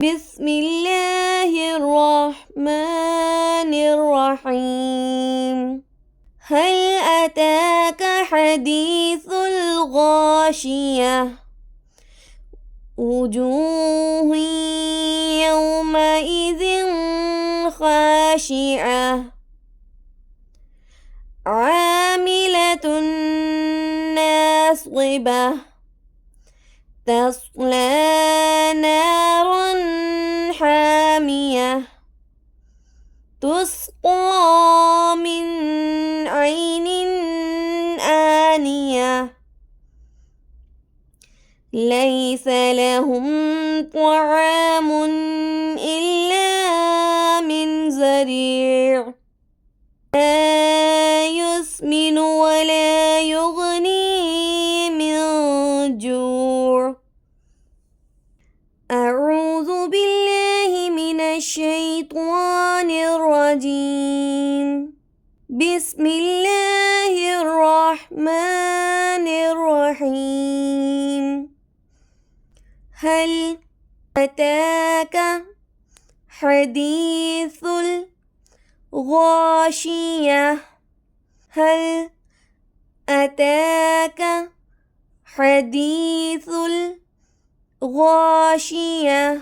بسم الله الرحمن الرحيم هل أتاك حديث الغاشية وجوه يومئذ خاشعة عاملة ناصبة تصلى نارا حامية تسقى من عين آنية ليس لهم طعام إلا من ضريع لا يسمن ولا يغني من جوع. أعوذ بالله من الشيطان الرجيم. بسم الله الرحمن الرحيم هل أتاك حديث الغاشية هل أتاك حديث الغاشية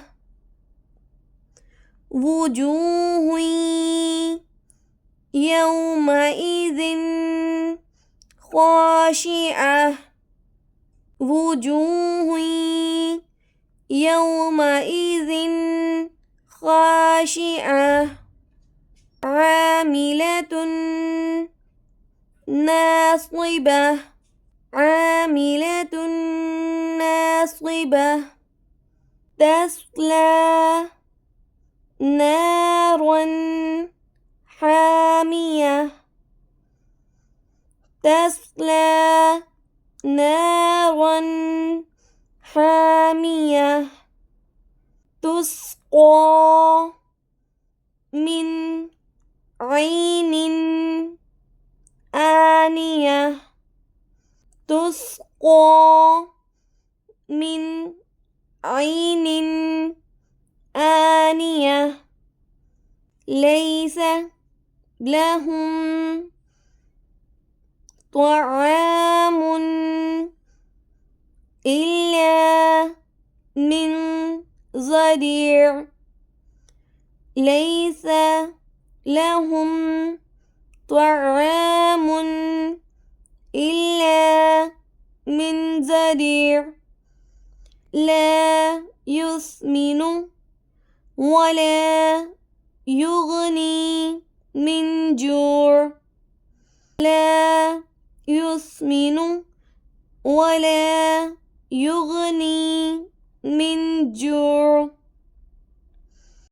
وجوه يومئذ خاشعة وجوه يومئذ خاشعة عاملة ناصبة عاملة ناصبة تصلى نارا حامية تصلى نارا حامية تسقى من عين آنية تسقى من عين آنية ليس لهم طعام إلا من ضريع ليس لهم طعام إلا من ضريع لا يسمن ولا يغني من جوع لا يسمن ولا يغني من جوع.